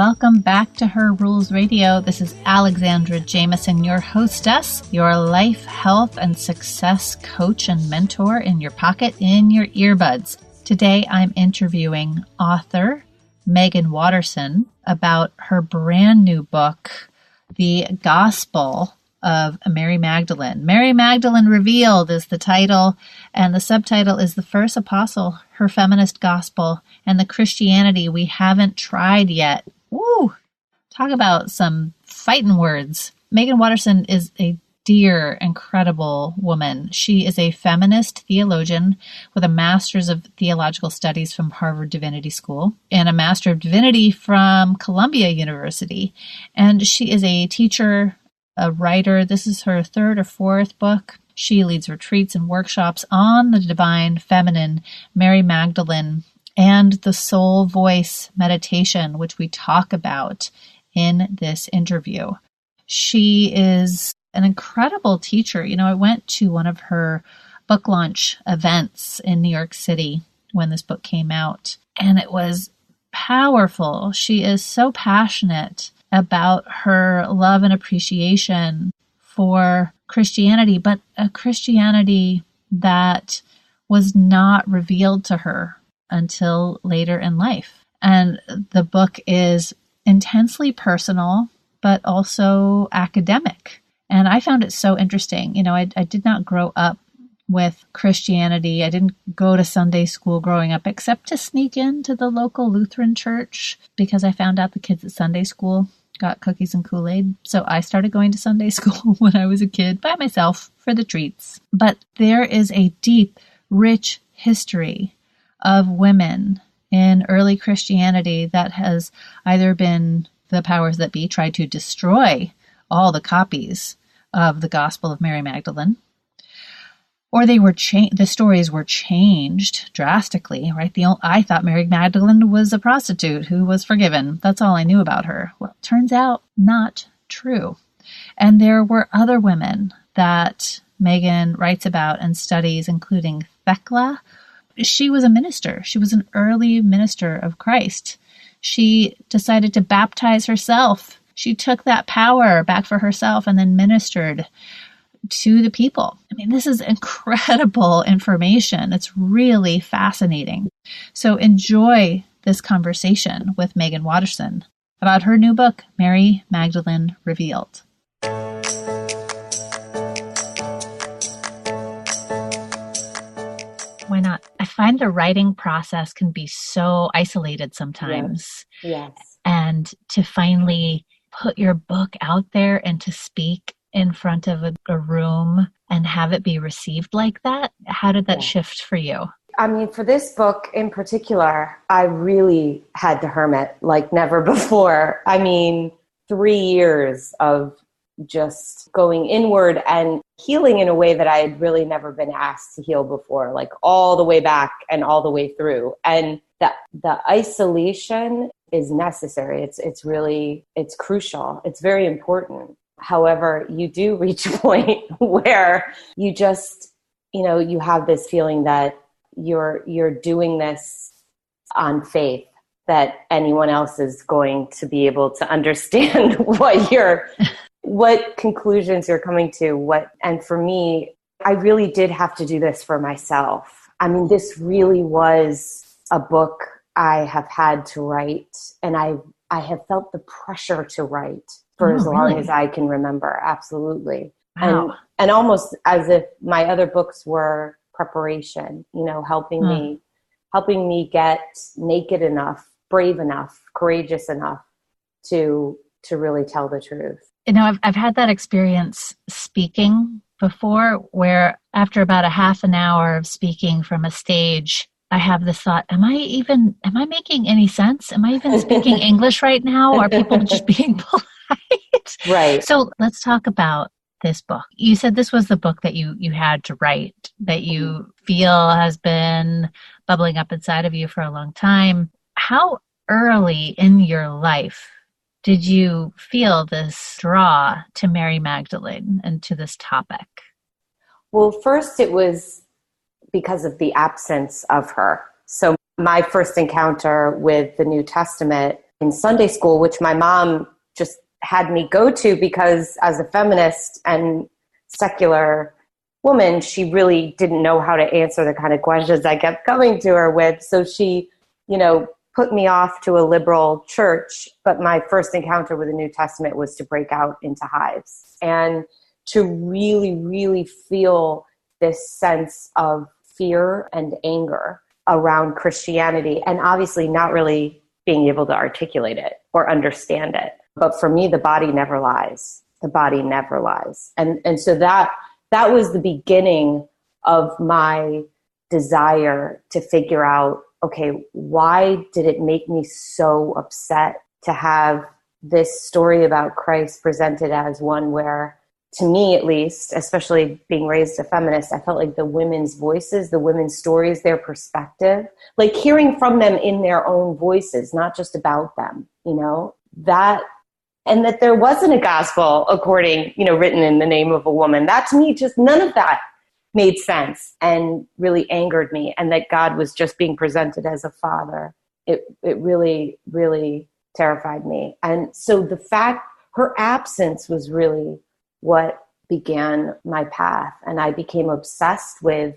Welcome back to Her Rules Radio. This is Alexandra Jameson, your hostess, your life, health, and success coach and mentor in your pocket, in your earbuds. Today, I'm interviewing author Meggan Watterson about her brand new book, The Gospel of Mary Magdalene. Mary Magdalene Revealed is the title, and the subtitle is The First Apostle, Her Feminist Gospel, and the Christianity We Haven't Tried Yet. Woo! Talk about some fighting words. Meggan Watterson is a dear, incredible woman. She is a feminist theologian with a Master's of Theological Studies from Harvard Divinity School and a Master of Divinity from Columbia University. And she is a teacher, a writer. This is her third or fourth book. She leads retreats and workshops on the divine feminine, Mary Magdalene, and the soul voice meditation, which we talk about in this interview. She is an incredible teacher. You know, I went to one of her book launch events in New York City when this book came out, and it was powerful. She is so passionate about her love and appreciation for Christianity, but a Christianity that was not revealed to her until later in life. And the book is intensely personal, but also academic. And I found it so interesting. You know, I did not grow up with Christianity. I didn't go to Sunday school growing up, except to sneak into the local Lutheran church because I found out the kids at Sunday school got cookies and Kool-Aid. So I started going to Sunday school when I was a kid by myself for the treats. But there is a deep, rich history of women in early Christianity that has either been the powers that be tried to destroy all the copies of the Gospel of Mary Magdalene, or they were the stories were changed drastically, right? I thought Mary Magdalene was a prostitute who was forgiven. That's all I knew about her. Well, it turns out not true. And there were other women that Meggan writes about and studies, including Thecla. She was a minister. She was an early minister of Christ. She decided to baptize herself. She took that power back for herself and then ministered to the people. I mean, this is incredible information. It's really fascinating. So enjoy this conversation with Meggan Watterson about her new book, Mary Magdalene Revealed. Why not? I find the writing process can be so isolated sometimes. Yes. And to finally put your book out there and to speak in front of a room and have it be received like that, how did that shift for you? I mean, for this book in particular, I really had to hermit like never before. I mean, 3 years of just going inward and healing in a way that I had really never been asked to heal before, like all the way back and all the way through. And the isolation is necessary. It's crucial. It's very important. However, you do reach a point where you just, you have this feeling that you're doing this on faith, that anyone else is going to be able to understand what conclusions you're coming to. And for me, I really did have to do this for myself. I mean, this really was a book I have had to write, and I have felt the pressure to write for as long as I can remember. Absolutely. Wow. And almost as if my other books were preparation, helping me get naked enough, brave enough, courageous enough to really tell the truth. I've had that experience speaking before, where after about a half an hour of speaking from a stage, I have this thought, am I making any sense? Am I even speaking English right now? Are people just being polite? Right. So let's talk about this book. You said this was the book that you had to write, that you feel has been bubbling up inside of you for a long time. How early in your life did you feel this draw to Mary Magdalene and to this topic? Well, first it was because of the absence of her. So my first encounter with the New Testament in Sunday school, which my mom just had me go to because as a feminist and secular woman, she really didn't know how to answer the kind of questions I kept coming to her with. So she, put me off to a liberal church. But my first encounter with the New Testament was to break out into hives and to really, really feel this sense of fear and anger around Christianity, and obviously not really being able to articulate it or understand it. But for me, the body never lies. The body never lies. And so that was the beginning of my desire to figure out, okay, why did it make me so upset to have this story about Christ presented as one where, to me at least, especially being raised a feminist, I felt like the women's voices, the women's stories, their perspective, like hearing from them in their own voices, not just about them, that, and that there wasn't a gospel according, written in the name of a woman. That to me, just none of that made sense and really angered me. And that God was just being presented as a father. It really, really terrified me. And so the fact her absence was really what began my path. And I became obsessed with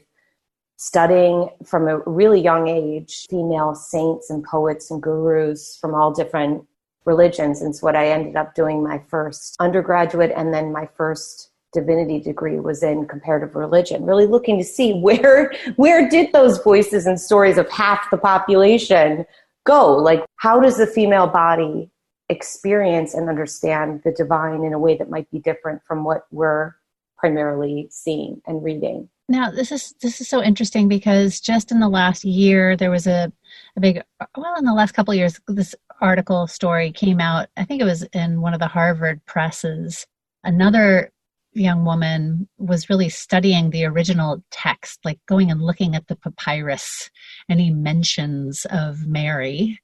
studying from a really young age, female saints and poets and gurus from all different religions. And so what I ended up doing my first undergraduate and then my first divinity degree was in comparative religion, really looking to see where did those voices and stories of half the population go? Like, how does the female body experience and understand the divine in a way that might be different from what we're primarily seeing and reading? Now, this is so interesting because just in the last year, there was a big, in the last couple of years, this article story came out. I think it was in one of the Harvard presses. Another young woman was really studying the original text, like going and looking at the papyrus, any mentions of Mary,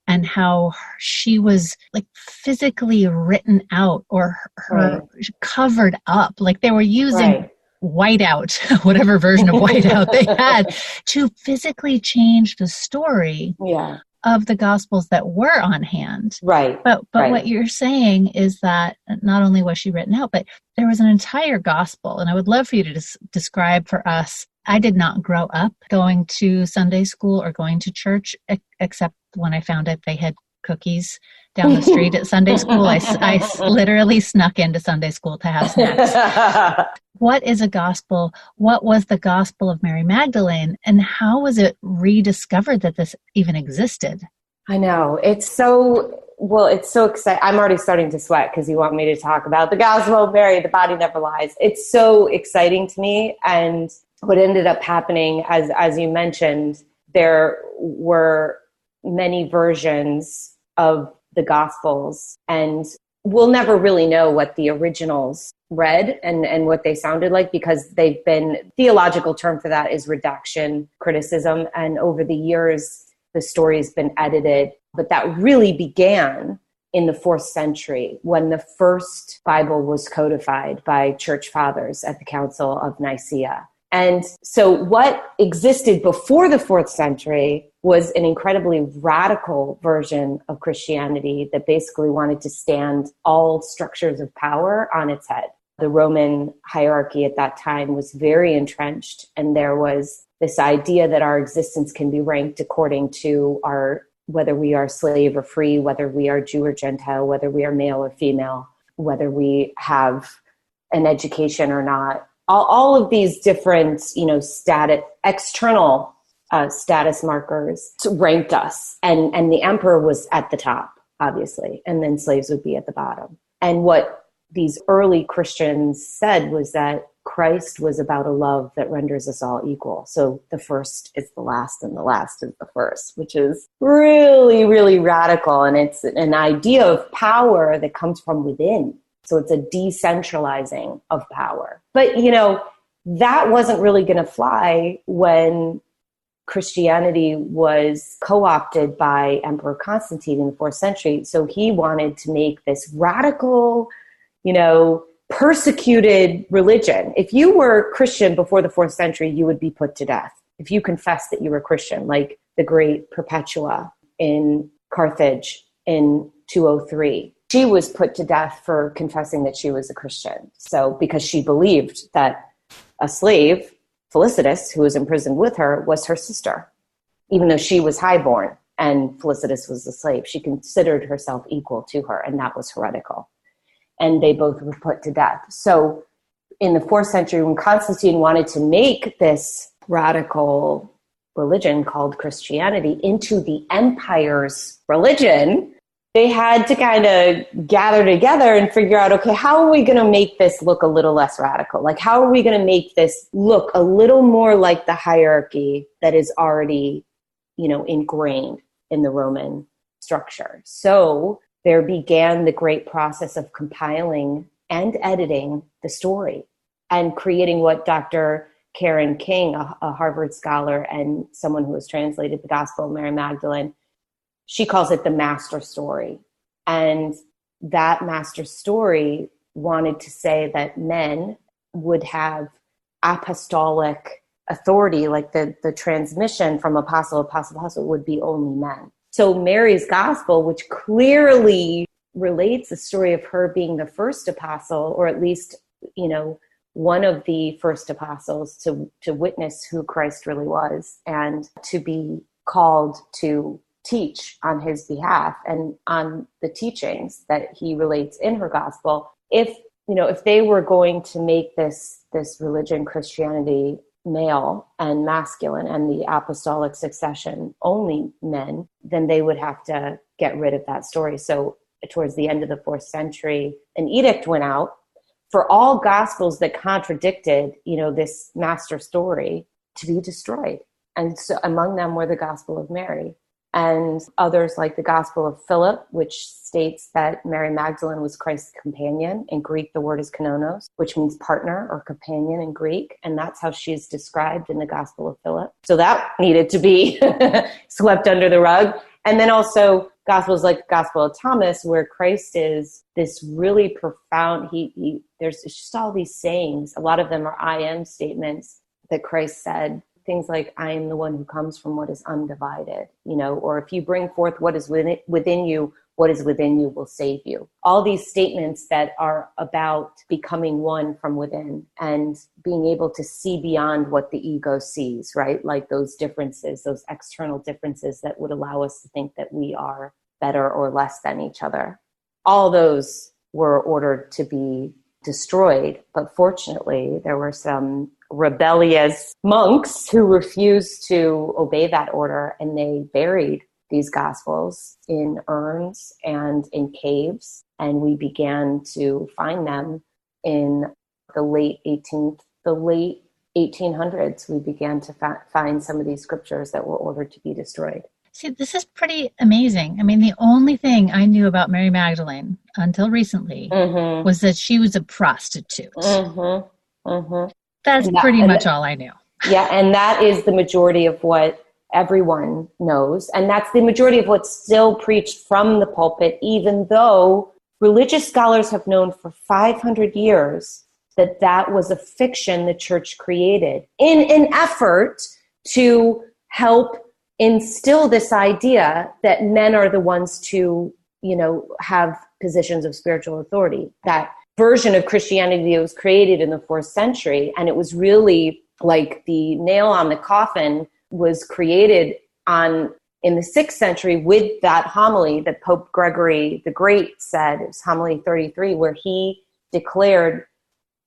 and how she was like physically written out or her covered up, like they were using whiteout, whatever version of whiteout they had, to physically change the story of the Gospels that were on hand. Right. But what you're saying is that not only was she written out, but there was an entire Gospel. And I would love for you to describe for us. I did not grow up going to Sunday school or going to church, except when I found out they had cookies down the street at Sunday school. I literally snuck into Sunday school to have snacks. What is a gospel? What was the gospel of Mary Magdalene? And how was it rediscovered that this even existed? I know. It's so exciting. I'm already starting to sweat because you want me to talk about the gospel of Mary, the body never lies. It's so exciting to me. And what ended up happening, as you mentioned, there were many versions of the Gospels, and we'll never really know what the originals read and what they sounded like, because they've been, theological term for that is redaction, criticism, and over the years the story has been edited. But that really began in the 4th century when the first Bible was codified by church fathers at the Council of Nicaea. And so what existed before the 4th century was an incredibly radical version of Christianity that basically wanted to stand all structures of power on its head. The Roman hierarchy at that time was very entrenched, and there was this idea that our existence can be ranked according to whether we are slave or free, whether we are Jew or Gentile, whether we are male or female, whether we have an education or not. All of these different, external status markers ranked us. And the emperor was at the top, obviously, and then slaves would be at the bottom. And what these early Christians said was that Christ was about a love that renders us all equal. So the first is the last and the last is the first, which is really, really radical. And it's an idea of power that comes from within. So it's a decentralizing of power. But, that wasn't really going to fly when Christianity was co-opted by Emperor Constantine in the 4th century. So he wanted to make this radical, persecuted religion. If you were Christian before the 4th century, you would be put to death. If you confessed that you were Christian, like the great Perpetua in Carthage, in 203. She was put to death for confessing that she was a Christian. So because she believed that a slave, Felicitas, who was imprisoned with her, was her sister, even though she was highborn and Felicitas was a slave. She considered herself equal to her, and that was heretical. And they both were put to death. So in the 4th century, when Constantine wanted to make this radical religion called Christianity into the empire's religion, they had to kind of gather together and figure out, okay, how are we going to make this look a little less radical? Like, how are we going to make this look a little more like the hierarchy that is already, ingrained in the Roman structure? So there began the great process of compiling and editing the story and creating what Dr. Karen King, a Harvard scholar and someone who has translated the Gospel of Mary Magdalene, she calls it the master story. And that master story wanted to say that men would have apostolic authority, like the transmission from apostle would be only men. So Mary's gospel, which clearly relates the story of her being the first apostle, or at least, one of the first apostles to witness who Christ really was and to be called to teach on his behalf and on the teachings that he relates in her gospel. If they were going to make this religion, Christianity, male and masculine and the apostolic succession only men, then they would have to get rid of that story. So towards the end of the 4th century, an edict went out for all gospels that contradicted, this master story to be destroyed. And so among them were the Gospel of Mary and others like the Gospel of Philip, which states that Mary Magdalene was Christ's companion. In Greek, the word is kanonos, which means partner or companion in Greek. And that's how she's described in the Gospel of Philip. So that needed to be swept under the rug. And then also Gospels like the Gospel of Thomas, where Christ is this really profound, there's just all these sayings. A lot of them are I am statements that Christ said. Things like, I am the one who comes from what is undivided, or if you bring forth what is within you, what is within you will save you. All these statements that are about becoming one from within and being able to see beyond what the ego sees, right? Like those differences, those external differences that would allow us to think that we are better or less than each other. All those were ordered to be destroyed, but fortunately there were some rebellious monks who refused to obey that order, and they buried these gospels in urns and in caves, and we began to find them in the late 1800s. We began to find some of these scriptures that were ordered to be destroyed. See, this is pretty amazing. I mean, the only thing I knew about Mary Magdalene until recently was that she was a prostitute. That's pretty much all I knew. Yeah, and that is the majority of what everyone knows. And that's the majority of what's still preached from the pulpit, even though religious scholars have known for 500 years that was a fiction the church created in an effort to help instill this idea that men are the ones to, have positions of spiritual authority. That version of Christianity that was created in the 4th century, and it was really like the nail on the coffin was created in the 6th century with that homily that Pope Gregory the Great said. It was homily 33, where he declared,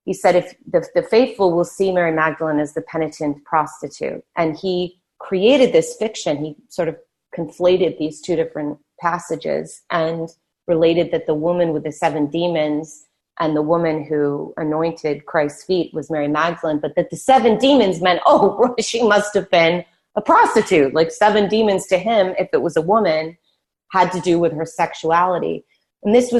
he said, if the faithful will see Mary Magdalene as the penitent prostitute. And he created this fiction. He sort of conflated these two different passages and related that the woman with the 7 demons and the woman who anointed Christ's feet was Mary Magdalene, but that the 7 demons meant, she must have been a prostitute. Like 7 demons to him, if it was a woman, had to do with her sexuality. And this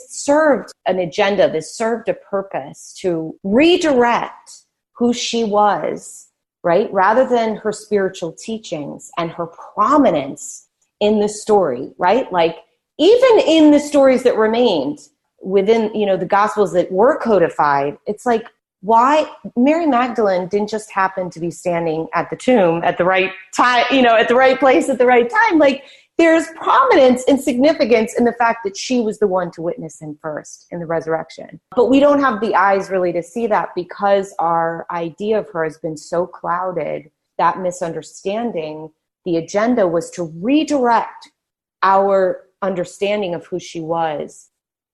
served an agenda, this served a purpose to redirect who she was, right? Rather than her spiritual teachings and her prominence in the story, right? Like even in the stories that remained within, the gospels that were codified, it's like, why Mary Magdalene didn't just happen to be standing at the tomb at the right time, at the right place at the right time. Like there's prominence and significance in the fact that she was the one to witness him first in the resurrection. But we don't have the eyes really to see that because our idea of her has been so clouded, that misunderstanding. The agenda was to redirect our understanding of who she was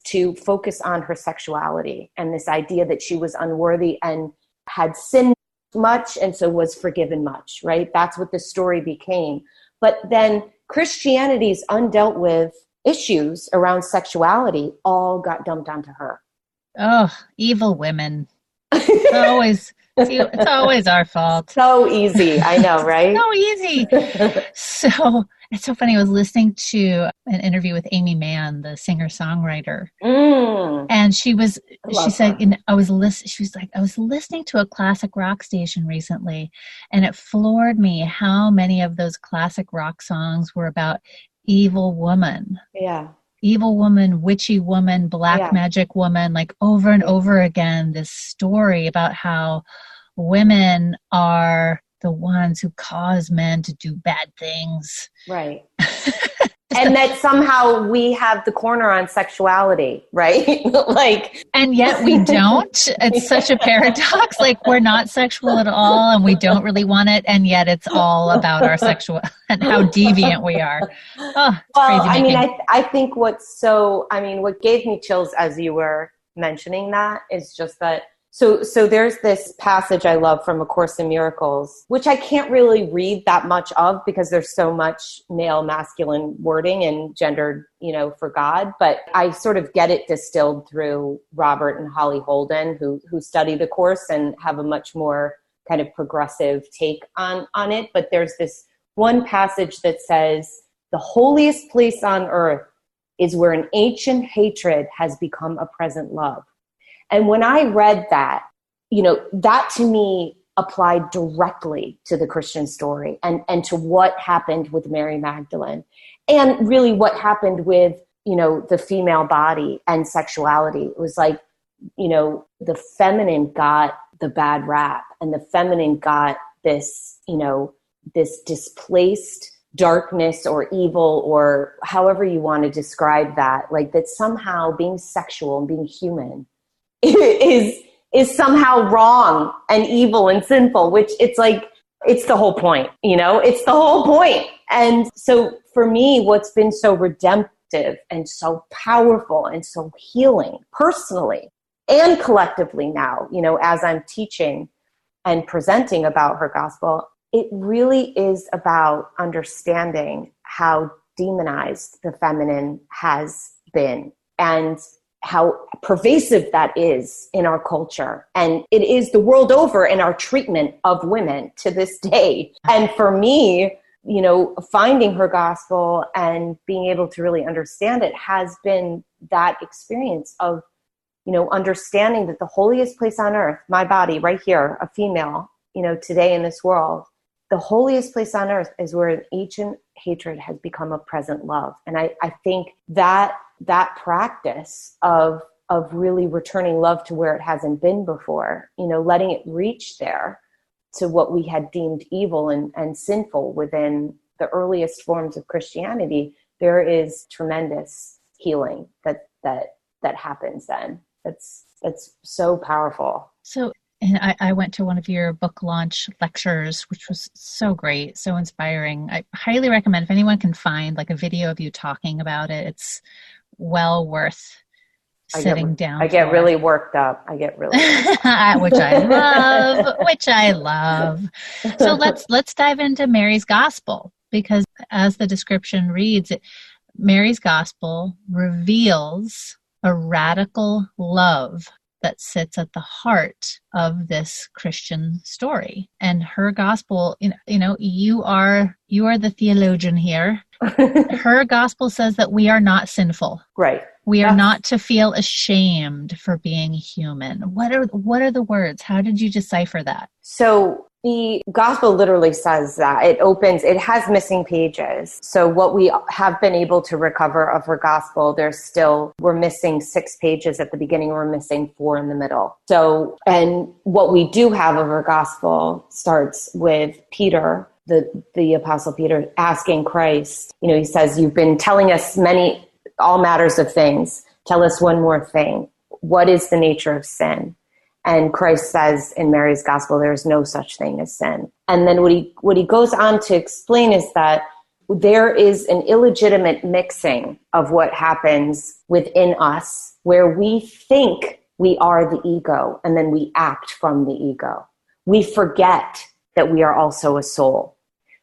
to focus on her sexuality and this idea that she was unworthy and had sinned much and so was forgiven much, right? That's what the story became. But then Christianity's undealt with issues around sexuality all got dumped onto her. Oh, evil women. It's always our fault. So easy. I know, right? So easy. So it's so funny. I was listening to an interview with Amy Mann, the singer-songwriter. And she said, I was listening to a classic rock station recently, and it floored me how many of those classic rock songs were about evil woman. Yeah. Evil woman, witchy woman, black magic woman, like over and over again, this story about how women are the ones who cause men to do bad things. Right. And that somehow we have the corner on sexuality, right? And yet we don't. It's such a paradox. Like, we're not sexual at all and we don't really want it. And yet it's all about our sexual and how deviant we are. Oh, well, I mean, I think what gave me chills as you were mentioning that is just that. So there's this passage I love from A Course in Miracles, which I can't really read that much of because there's so much male masculine wording and gendered, for God. But I sort of get it distilled through Robert and Holly Holden, who study the Course and have a much more kind of progressive take on it. But there's this one passage that says, the holiest place on earth is where an ancient hatred has become a present love. And when I read that, that to me applied directly to the Christian story and to what happened with Mary Magdalene and really what happened with, the female body and sexuality. It was like, the feminine got the bad rap and the feminine got this, this displaced darkness or evil or however you want to describe that, like that somehow being sexual and being human is somehow wrong and evil and sinful, which it's like, it's the whole point, it's the whole point. And so for me, what's been so redemptive and so powerful and so healing personally and collectively now, as I'm teaching and presenting about her gospel, it really is about understanding how demonized the feminine has been and how pervasive that is in our culture. And it is the world over in our treatment of women to this day. And for me, finding her gospel and being able to really understand it has been that experience of, understanding that the holiest place on earth, my body right here, a female, today in this world, the holiest place on earth is where an ancient hatred has become a present love. And I think that practice of really returning love to where it hasn't been before, letting it reach there to what we had deemed evil and sinful within the earliest forms of Christianity, there is tremendous healing that happens then. That's so powerful. So, and I went to one of your book launch lectures, which was so great, so inspiring. I highly recommend if anyone can find like a video of you talking about it, it's well worth sitting down. I get really worked up. Which I love. So let's dive into Mary's gospel, because as the description reads, Mary's gospel reveals a radical love that sits at the heart of this Christian story. And her gospel, you are the theologian here. Her gospel says that we are not sinful. Right. We are not to feel ashamed for being human. What are the words? How did you decipher that? So, The gospel literally says that. It has missing pages. So what we have been able to recover of her gospel, we're missing 6 pages at the beginning, we're missing 4 in the middle. So, and what we do have of her gospel starts with Peter, the apostle Peter, asking Christ, he says, you've been telling us all matters of things. Tell us one more thing. What is the nature of sin? And Christ says in Mary's gospel, there is no such thing as sin. And then what he goes on to explain is that there is an illegitimate mixing of what happens within us where we think we are the ego and then we act from the ego. We forget that we are also a soul.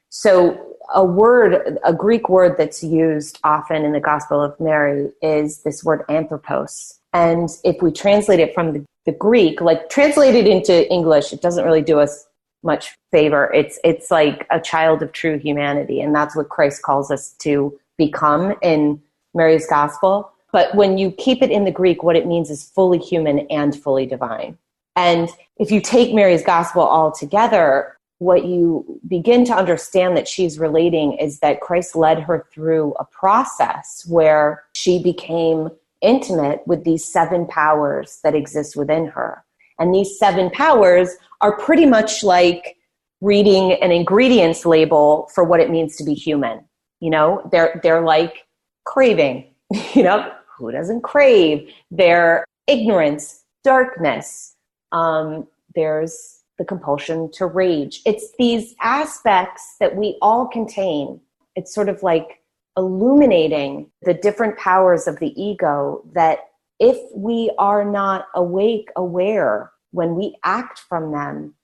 So a Greek word that's used often in the Gospel of Mary is this word anthropos. And if we translate it from the Greek, like translate it into English, it doesn't really do us much favor. It's like a child of true humanity. And that's what Christ calls us to become in Mary's gospel. But when you keep it in the Greek, what it means is fully human and fully divine. And if you take Mary's gospel all together, what you begin to understand that she's relating is that Christ led her through a process where she became intimate with these 7 powers that exist within her. And these 7 powers are pretty much like reading an ingredients label for what it means to be human. They're like craving, who doesn't crave? They're ignorance, darkness. There's the compulsion to rage. It's these aspects that we all contain. It's sort of like illuminating the different powers of the ego that if we are not aware, when we act from them,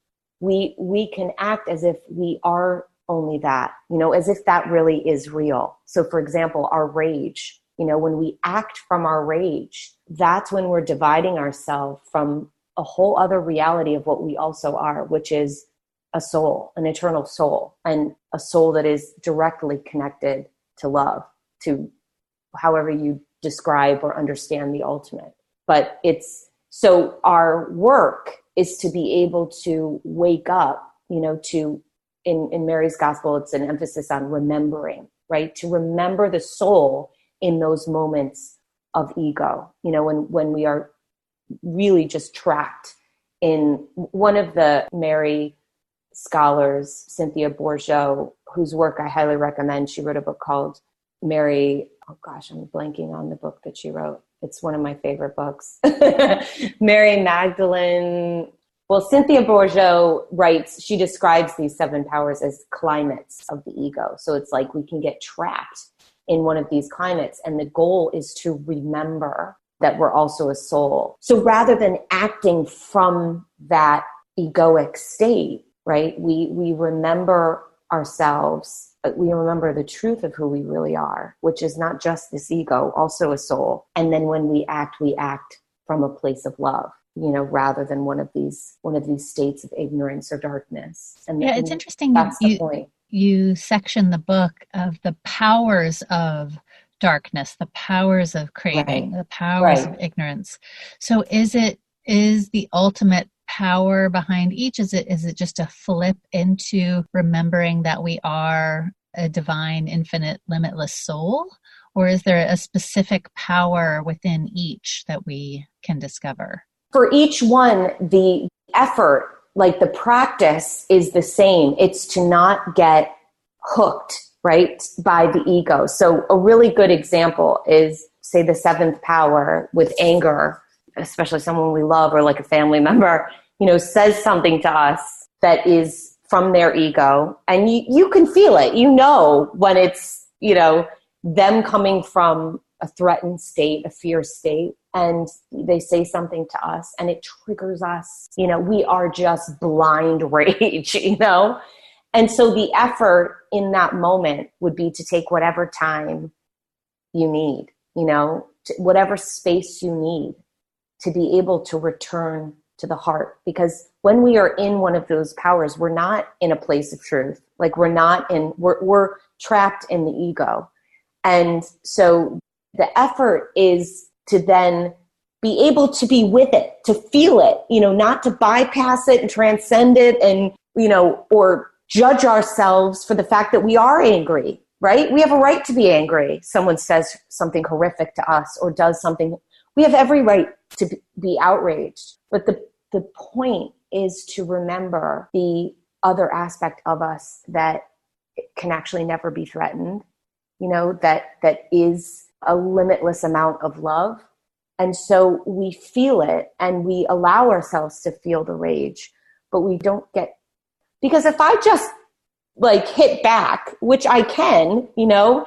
we can act as if we are only that, as if that really is real. So for example, our rage, when we act from our rage, that's when we're dividing ourselves from a whole other reality of what we also are, which is a soul, an eternal soul, and a soul that is directly connected to love, to however you describe or understand the ultimate. But so our work is to be able to wake up, in Mary's gospel, it's an emphasis on remembering, right? To remember the soul in those moments of ego, when we are really just trapped in. One of the Mary scholars, Cynthia Bourgeault, whose work I highly recommend, she wrote a book called Mary, I'm blanking on the book that she wrote. It's one of my favorite books. Mary Magdalene. Well, Cynthia Bourgeault writes, she describes these 7 powers as climates of the ego. So it's like we can get trapped in one of these climates. And the goal is to remember that we're also a soul. So rather than acting from that egoic state, right, we remember ourselves, but we remember the truth of who we really are, which is not just this ego, also a soul. And then when we act from a place of love, rather than one of these states of ignorance or darkness. And it's interesting. That's the point. You section the book of the powers of darkness, the powers of craving, the powers of ignorance. So is the ultimate power behind each? Is it just a flip into remembering that we are a divine, infinite, limitless soul? Or is there a specific power within each that we can discover? For each one, the effort, like the practice, is the same. It's to not get hooked, right, by the ego. So a really good example is, say, the 7th power with anger, especially someone we love or like a family member, says something to us that is from their ego. And you can feel it, when it's, them coming from a threatened state, a fear state, and they say something to us and it triggers us. We are just blind rage, And so the effort in that moment would be to take whatever time you need, whatever space you need to be able to return to the heart. Because when we are in one of those powers, we're not in a place of truth. Like we're trapped in the ego. And so the effort is to then be able to be with it, to feel it, not to bypass it and transcend it and, or judge ourselves for the fact that we are angry, right? We have a right to be angry. Someone says something horrific to us or does something. We have every right to be outraged. But the point is to remember the other aspect of us that can actually never be threatened, that is a limitless amount of love. And so we feel it and we allow ourselves to feel the rage, but we don't because if I just hit back, which I can, then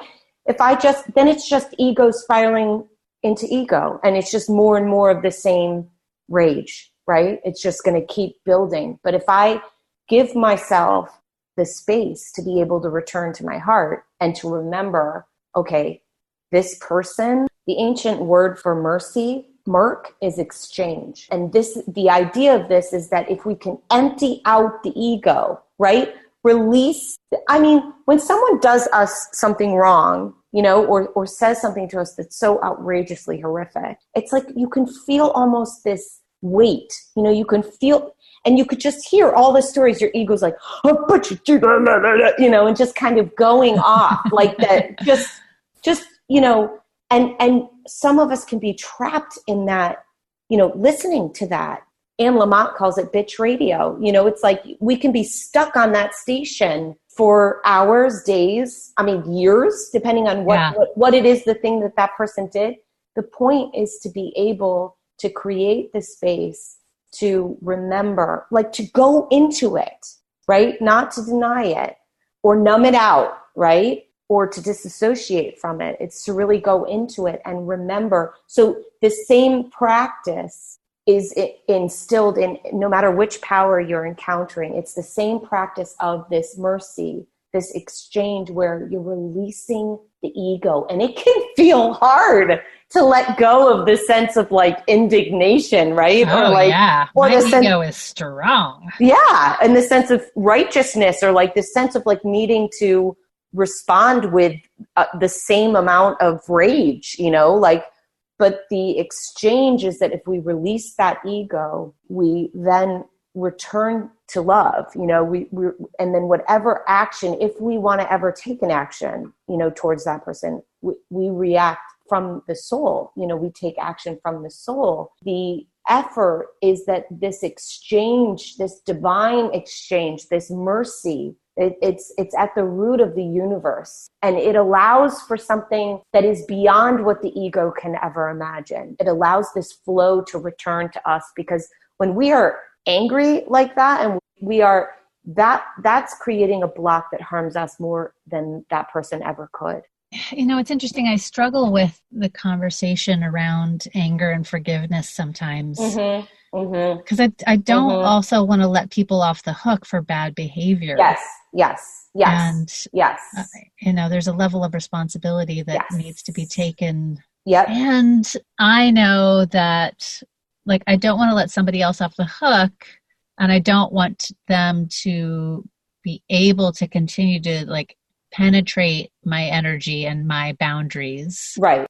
it's just ego spiraling into ego, and it's just more and more of the same rage, right? It's just going to keep building. But if I give myself the space to be able to return to my heart and to remember, okay, this person, the ancient word for mercy, merc, is exchange. And the idea of this is that if we can empty out the ego, right? Release. When someone does us something wrong, or says something to us that's so outrageously horrific, it's like you can feel almost this weight, you can feel, and you could just hear all the stories. Your ego's like, oh, but you do that, and just kind of going off like that, and some of us can be trapped in that, listening to that. Anne Lamott calls it bitch radio. It's like we can be stuck on that station for hours, days, years, depending on what it is, the thing that person did. The point is to be able to create the space to remember, to go into it, right? Not to deny it or numb it out, right? Or to disassociate from it. It's to really go into it and remember. So the same practice is instilled in no matter which power you're encountering. It's the same practice of this mercy, this exchange where you're releasing the ego. And it can feel hard to let go of the sense of indignation, right? Oh, yeah. My ego is strong. Yeah. And the sense of righteousness, or the sense of needing to respond with the same amount of rage, but the exchange is that if we release that ego, we then return to love, and then whatever action, if we want to ever take an action, towards that person, we react from the soul, we take action from the soul. The effort is that this exchange, this divine exchange, this mercy, it's at the root of the universe, and it allows for something that is beyond what the ego can ever imagine. It allows this flow to return to us, because when we are angry like that, and that's creating a block that harms us more than that person ever could. It's interesting. I struggle with the conversation around anger and forgiveness sometimes. Because I don't also want to let people off the hook for bad behavior. Yes. And, there's a level of responsibility that needs to be taken. Yep. And I know that, I don't want to let somebody else off the hook, and I don't want them to be able to continue to, penetrate my energy and my boundaries. Right.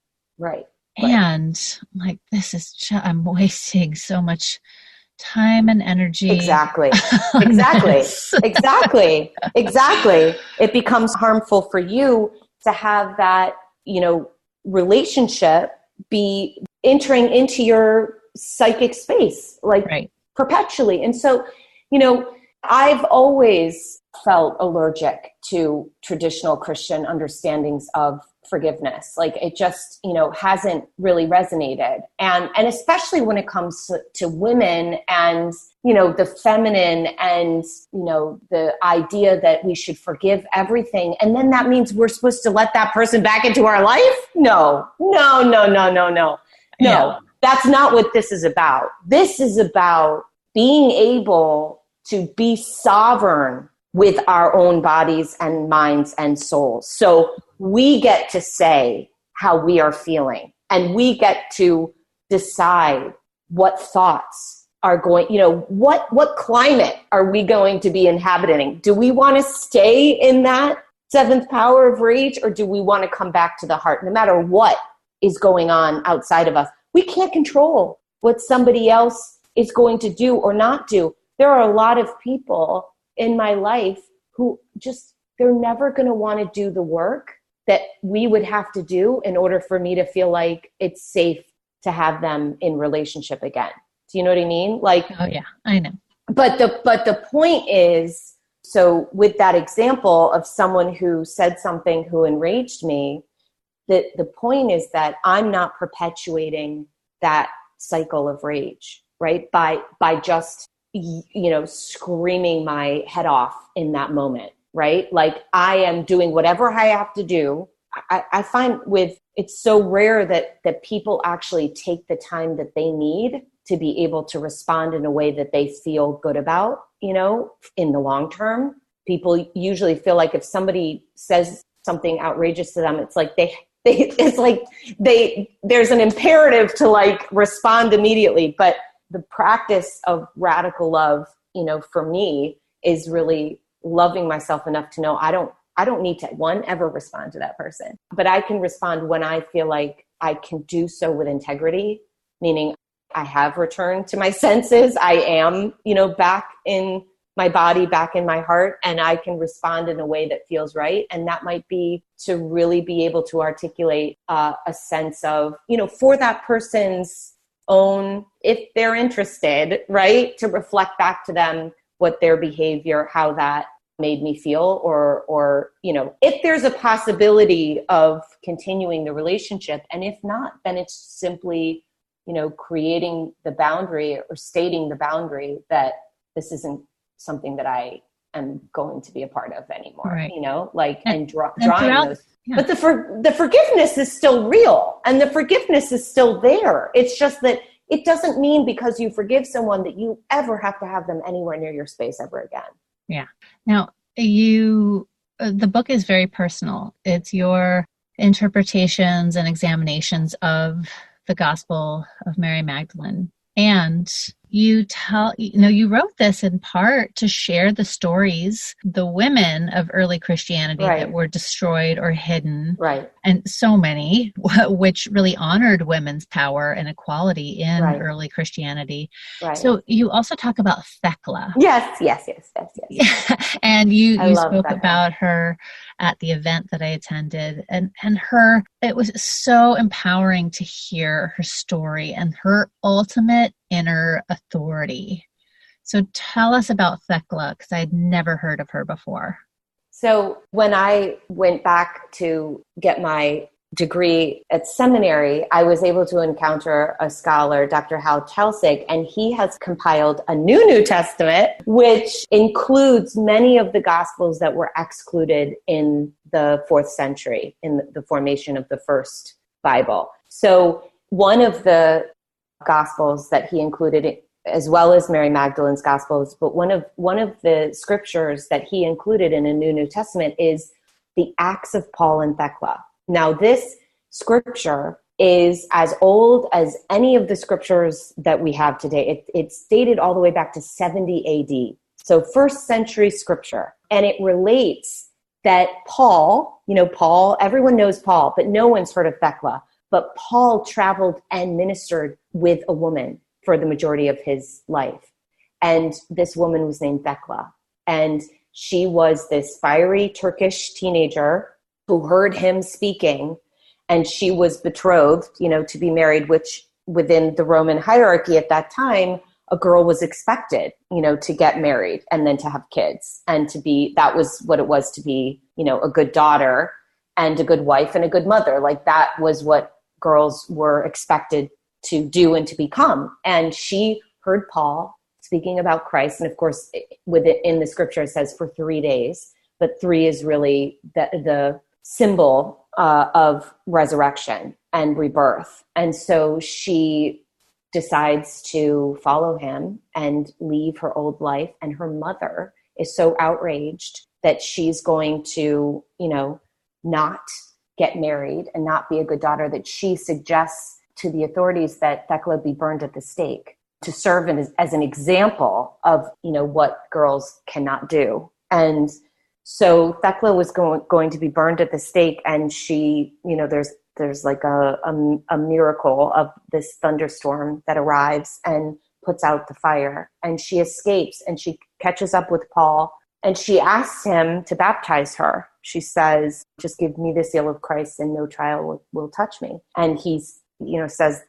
And I'm wasting so much time and energy. Exactly. It becomes harmful for you to have that, relationship be entering into your psychic space, perpetually. And so, I've always felt allergic to traditional Christian understandings of forgiveness. It just, hasn't really resonated. And especially when it comes to women and, the feminine and, the idea that we should forgive everything. And then that means we're supposed to let that person back into our life? No, that's not what this is about. This is about being able to be sovereign with our own bodies and minds and souls. So we get to say how we are feeling, and we get to decide what thoughts are going, what climate are we going to be inhabiting? Do we want to stay in that seventh power of rage, or do we want to come back to the heart? No matter what is going on outside of us, we can't control what somebody else is going to do or not do. There are a lot of people in my life who just, they're never going to want to do the work that we would have to do in order for me to feel like it's safe to have them in relationship again. Do you know what I mean? Like, oh yeah, I know. But the point is, so with that example of someone who said something who enraged me, the point is that I'm not perpetuating that cycle of rage, right? By just, screaming my head off in that moment, right? Like I am doing whatever I have to do. I find it's so rare that people actually take the time that they need to be able to respond in a way that they feel good about, in the long term. People usually feel like if somebody says something outrageous to them, it's like there's an imperative to like respond immediately. But the practice of radical love, for me is really loving myself enough to know I don't need to ever respond to that person, but I can respond when I feel like I can do so with integrity, meaning I have returned to my senses. I am, back in my body, back in my heart, and I can respond in a way that feels right. And that might be to really be able to articulate a sense of, for that person's own, if they're interested, right, to reflect back to them what their behavior, how that made me feel, or if there's a possibility of continuing the relationship. And if not, then it's simply, creating the boundary or stating the boundary that this isn't something that I am going to be a part of anymore, right. And drawing those. Yeah. But the forgiveness is still real and the forgiveness is still there. It's just that it doesn't mean because you forgive someone that you ever have to have them anywhere near your space ever again. Yeah. Now, the book is very personal. It's your interpretations and examinations of the Gospel of Mary Magdalene. And you wrote this in part to share the stories, the women of early Christianity right. that were destroyed or hidden. Right. And so many, which really honored women's power and equality in right. early Christianity. Right. So you also talk about Thecla. Yes. And you spoke Thecla. about her at the event that I attended, and it was so empowering to hear her story and her ultimate inner authority. So tell us about Thecla, because I'd never heard of her before. So when I went back to get my degree at seminary, I was able to encounter a scholar, Dr. Hal Chelsig, and he has compiled a New Testament, which includes many of the Gospels that were excluded in the 4th century, in the formation of the first Bible. So one of the Gospels that he included, as well as Mary Magdalene's Gospels, but one of the scriptures that he included in a New Testament is the Acts of Paul and Thecla. Now, this scripture is as old as any of the scriptures that we have today. It's dated all the way back to 70 AD. So 1st century scripture. And it relates that Paul, everyone knows Paul, but no one's heard of Thecla. But Paul traveled and ministered with a woman for the majority of his life. And this woman was named Thecla. And she was this fiery Turkish teenager who heard him speaking, and she was betrothed, to be married, which within the Roman hierarchy at that time, a girl was expected, to get married and then to have kids and that was what it was to be, a good daughter and a good wife and a good mother. Like that was what girls were expected to do and to become. And she heard Paul speaking about Christ. And of course, in the scripture, it says for 3 days, but 3 is really the symbol of resurrection and rebirth. And so she decides to follow him and leave her old life. And her mother is so outraged that she's going to, not get married and not be a good daughter, that she suggests to the authorities that Thecla be burned at the stake to serve as an example of, what girls cannot do. And so Thecla was going to be burned at the stake, and she, there's like a miracle of this thunderstorm that arrives and puts out the fire, and she escapes and she catches up with Paul And she asks him to baptize her. She says, just give me the seal of Christ and no trial will touch me. And he's, says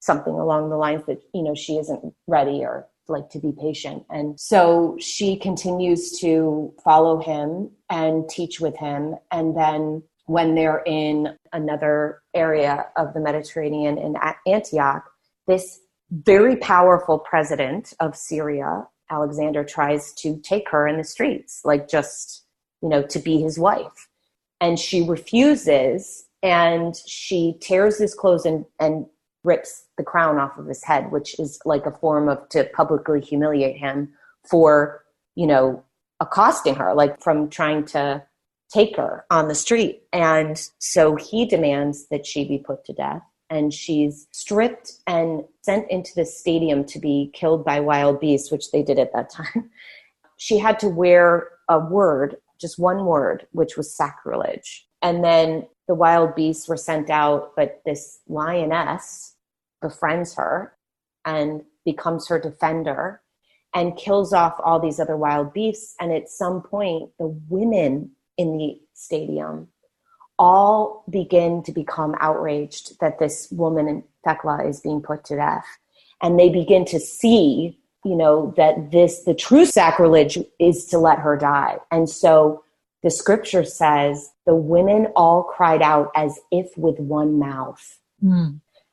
something along the lines that, she isn't ready or like to be patient. And so she continues to follow him and teach with him. And then when they're in another area of the Mediterranean in Antioch, this very powerful president of Syria, Alexander, tries to take her in the streets, like just, to be his wife. And she refuses, and she tears his clothes and rips the crown off of his head, which is like a form of to publicly humiliate him for, accosting her, like from trying to take her on the street. And so he demands that she be put to death. And she's stripped and sent into the stadium to be killed by wild beasts, which they did at that time. She had to wear a word, just one word, which was sacrilege. And then the wild beasts were sent out, but this lioness befriends her and becomes her defender and kills off all these other wild beasts. And at some point, the women in the stadium all begin to become outraged that this woman, Thecla, is being put to death. And they begin to see, that the true sacrilege is to let her die. And so the scripture says the women all cried out as if with one mouth,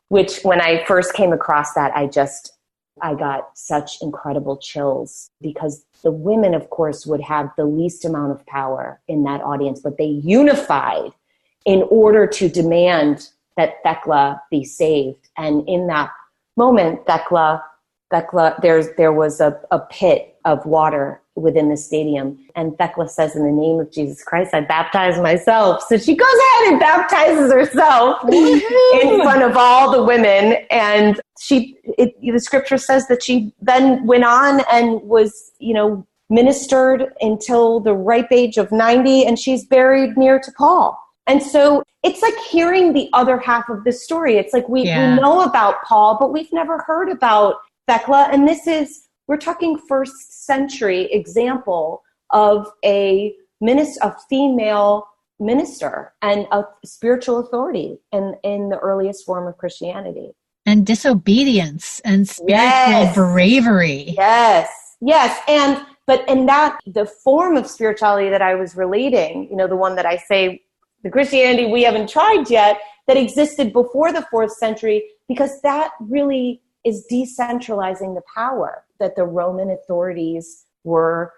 which when I first came across that, I got such incredible chills, because the women, of course, would have the least amount of power in that audience, but they unified in order to demand that Thecla be saved. And in that moment, Thecla, there was a pit of water within the stadium. And Thecla says, in the name of Jesus Christ, I baptize myself. So she goes ahead and baptizes herself in front of all the women. And the scripture says that she then went on and was, ministered until the ripe age of 90, and she's buried near to Paul. And so it's like hearing the other half of the story. It's like we know about Paul, but we've never heard about Thecla. And we're talking first century example of a female minister and a spiritual authority in the earliest form of Christianity. And disobedience and spiritual bravery. Yes. But that the form of spirituality that I was relating, the one that I say, the Christianity we haven't tried yet, that existed before the 4th century, because that really is decentralizing the power that the Roman authorities were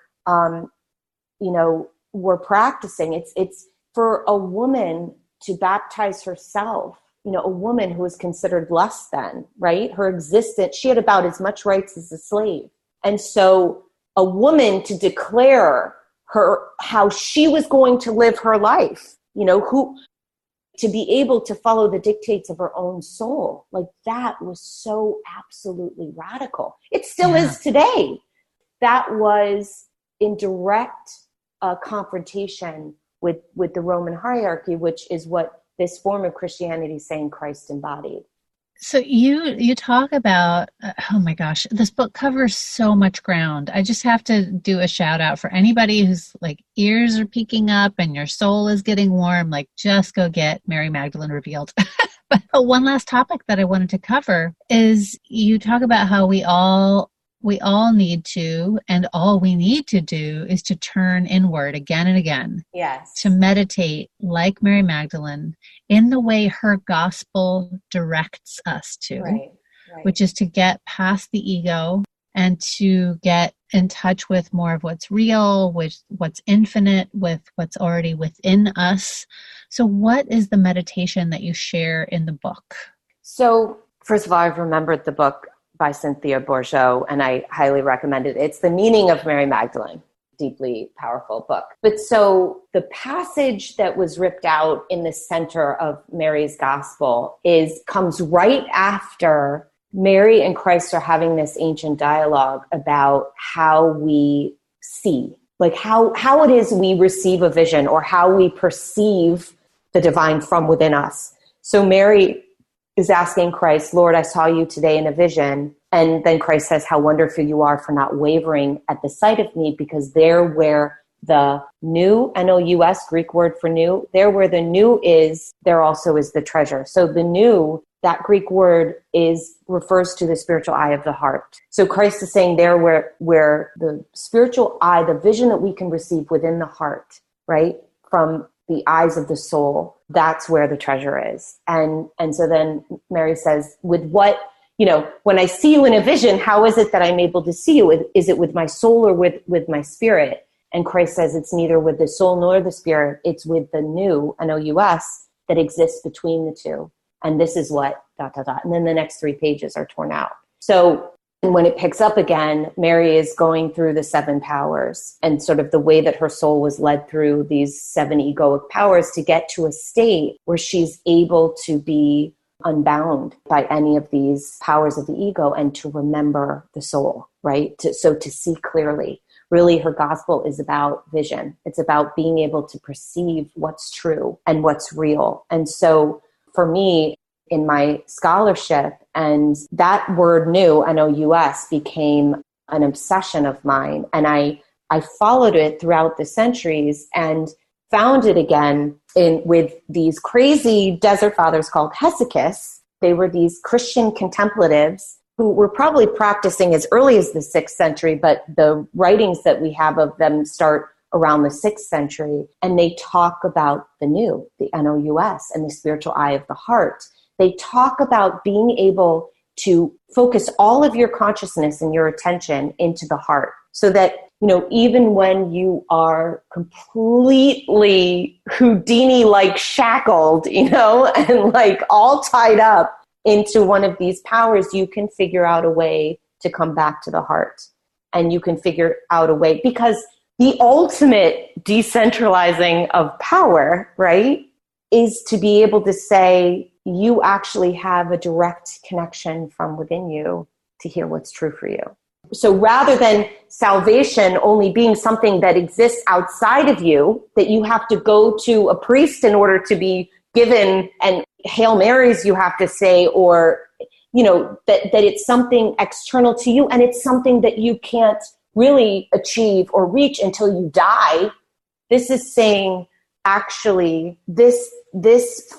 practicing. It's for a woman to baptize herself, a woman who was considered less than, right? Her existence, she had about as much rights as a slave. And so a woman to declare how she was going to live her life, to be able to follow the dictates of her own soul, like that was so absolutely radical. It still is today. That was in direct confrontation with the Roman hierarchy, which is what this form of Christianity is saying Christ embodied. So you talk about, oh my gosh, this book covers so much ground. I just have to do a shout out for anybody whose like ears are peeking up and your soul is getting warm, like just go get Mary Magdalene Revealed. But one last topic that I wanted to cover is you talk about how we all need to, and all we need to do is to turn inward again and again. Yes. To meditate like Mary Magdalene in the way her gospel directs us to, right. Which is to get past the ego and to get in touch with more of what's real, with what's infinite, with what's already within us. So what is the meditation that you share in the book? So first of all, I've remembered the book by Cynthia Bourgeault, and I highly recommend it. It's The Meaning of Mary Magdalene. Deeply powerful book. But so the passage that was ripped out in the center of Mary's gospel comes right after Mary and Christ are having this ancient dialogue about how we see, like how it is we receive a vision or how we perceive the divine from within us. So Mary is asking Christ, Lord, I saw you today in a vision. And then Christ says, how wonderful you are for not wavering at the sight of me, because there where the new, N-O-U-S, Greek word for new, there where the new is, there also is the treasure. So the new, that Greek word refers to the spiritual eye of the heart. So Christ is saying there where the spiritual eye, the vision that we can receive within the heart, right, from the eyes of the soul, that's where the treasure is. And so then Mary says, with what, when I see you in a vision, how is it that I'm able to see you? Is it with my soul or with my spirit? And Christ says it's neither with the soul nor the spirit. It's with the new, N-O-U-S, that exists between the two. And this is what, ... And then the next 3 pages are torn out. So when it picks up again, Mary is going through the 7 powers and sort of the way that her soul was led through these 7 egoic powers to get to a state where she's able to be unbound by any of these powers of the ego and to remember the soul, right? To see clearly. Really, her gospel is about vision. It's about being able to perceive what's true and what's real. And so for me, in my scholarship, and that word new, N-O-U-S, became an obsession of mine. And I followed it throughout the centuries and found it again with these crazy desert fathers called hesychasts. They were these Christian contemplatives who were probably practicing as early as the 6th century, but the writings that we have of them start around the 6th century. And they talk about the new, the N-O-U-S, and the spiritual eye of the heart. They talk about being able to focus all of your consciousness and your attention into the heart so that, even when you are completely Houdini-like shackled, and like all tied up into one of these powers, you can figure out a way to come back to the heart. And you can figure out a way, because the ultimate decentralizing of power, right, is to be able to say, you actually have a direct connection from within you to hear what's true for you. So rather than salvation only being something that exists outside of you, that you have to go to a priest in order to be given, and Hail Marys you have to say, or, that it's something external to you, and it's something that you can't really achieve or reach until you die. This is saying, actually, this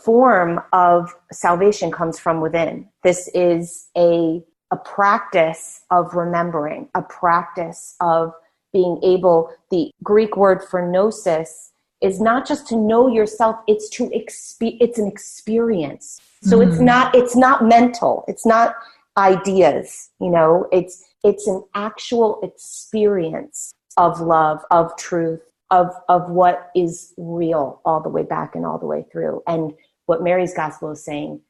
form of salvation comes from within. This is a practice of remembering, a practice of being able, the Greek word for gnosis is not just to know yourself, it's an experience. So it's not mental, it's not ideas, it's an actual experience of love, of truth, of what is real all the way back and all the way through. And what Mary's gospel is saying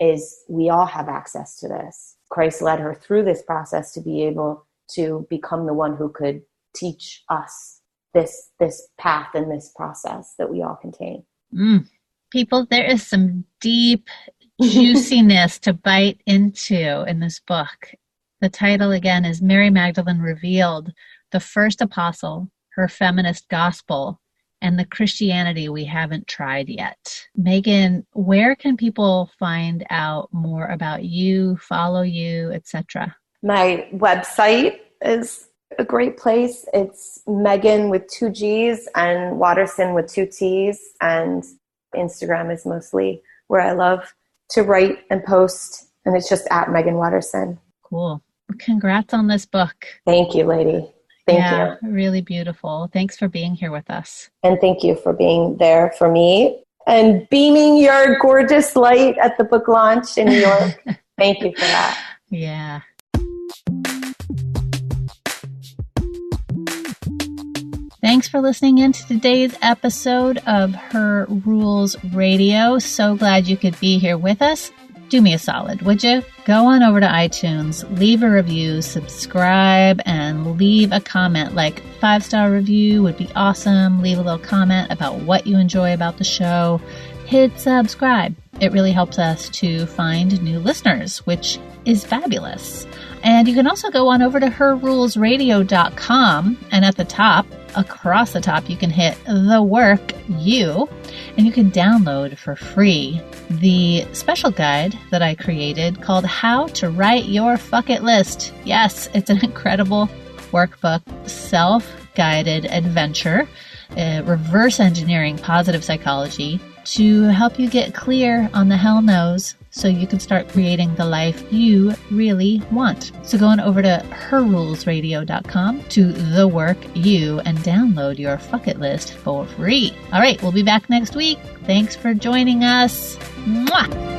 is we all have access to this. Christ led her through this process to be able to become the one who could teach us this path and this process that we all contain. People, there is some deep juiciness to bite into in this book. The title again is Mary Magdalene Revealed, the First Apostle, Her Feminist Gospel, and the Christianity We Haven't Tried Yet. Meggan, where can people find out more about you, follow you, etc.? My website is a great place. It's Meggan with 2 G's and Watterson with 2 T's. And Instagram is mostly where I love to write and post. And it's just at Meggan Watterson. Cool. Congrats on this book. Thank you, lady. Thank you. Really beautiful. Thanks for being here with us. And thank you for being there for me and beaming your gorgeous light at the book launch in New York. Thank you for that. Yeah. Thanks for listening in to today's episode of Her Rules Radio. So glad you could be here with us. Do me a solid, would you? Go on over to iTunes, leave a review, subscribe, and leave a comment. Like 5-star review would be awesome. Leave a little comment about what you enjoy about the show. Hit subscribe. It really helps us to find new listeners, which is fabulous. And you can also go on over to herrulesradio.com, and at the top, across the top, you can hit The Work You, and you can download for free the special guide that I created called How to Write Your Fuck It List. Yes, it's an incredible workbook, self-guided adventure, reverse engineering positive psychology to help you get clear on the hell no's so you can start creating the life you really want. So go on over to herrulesradio.com to The Work You and download your Fuck It List for free. All right, we'll be back next week. Thanks for joining us. Mwah!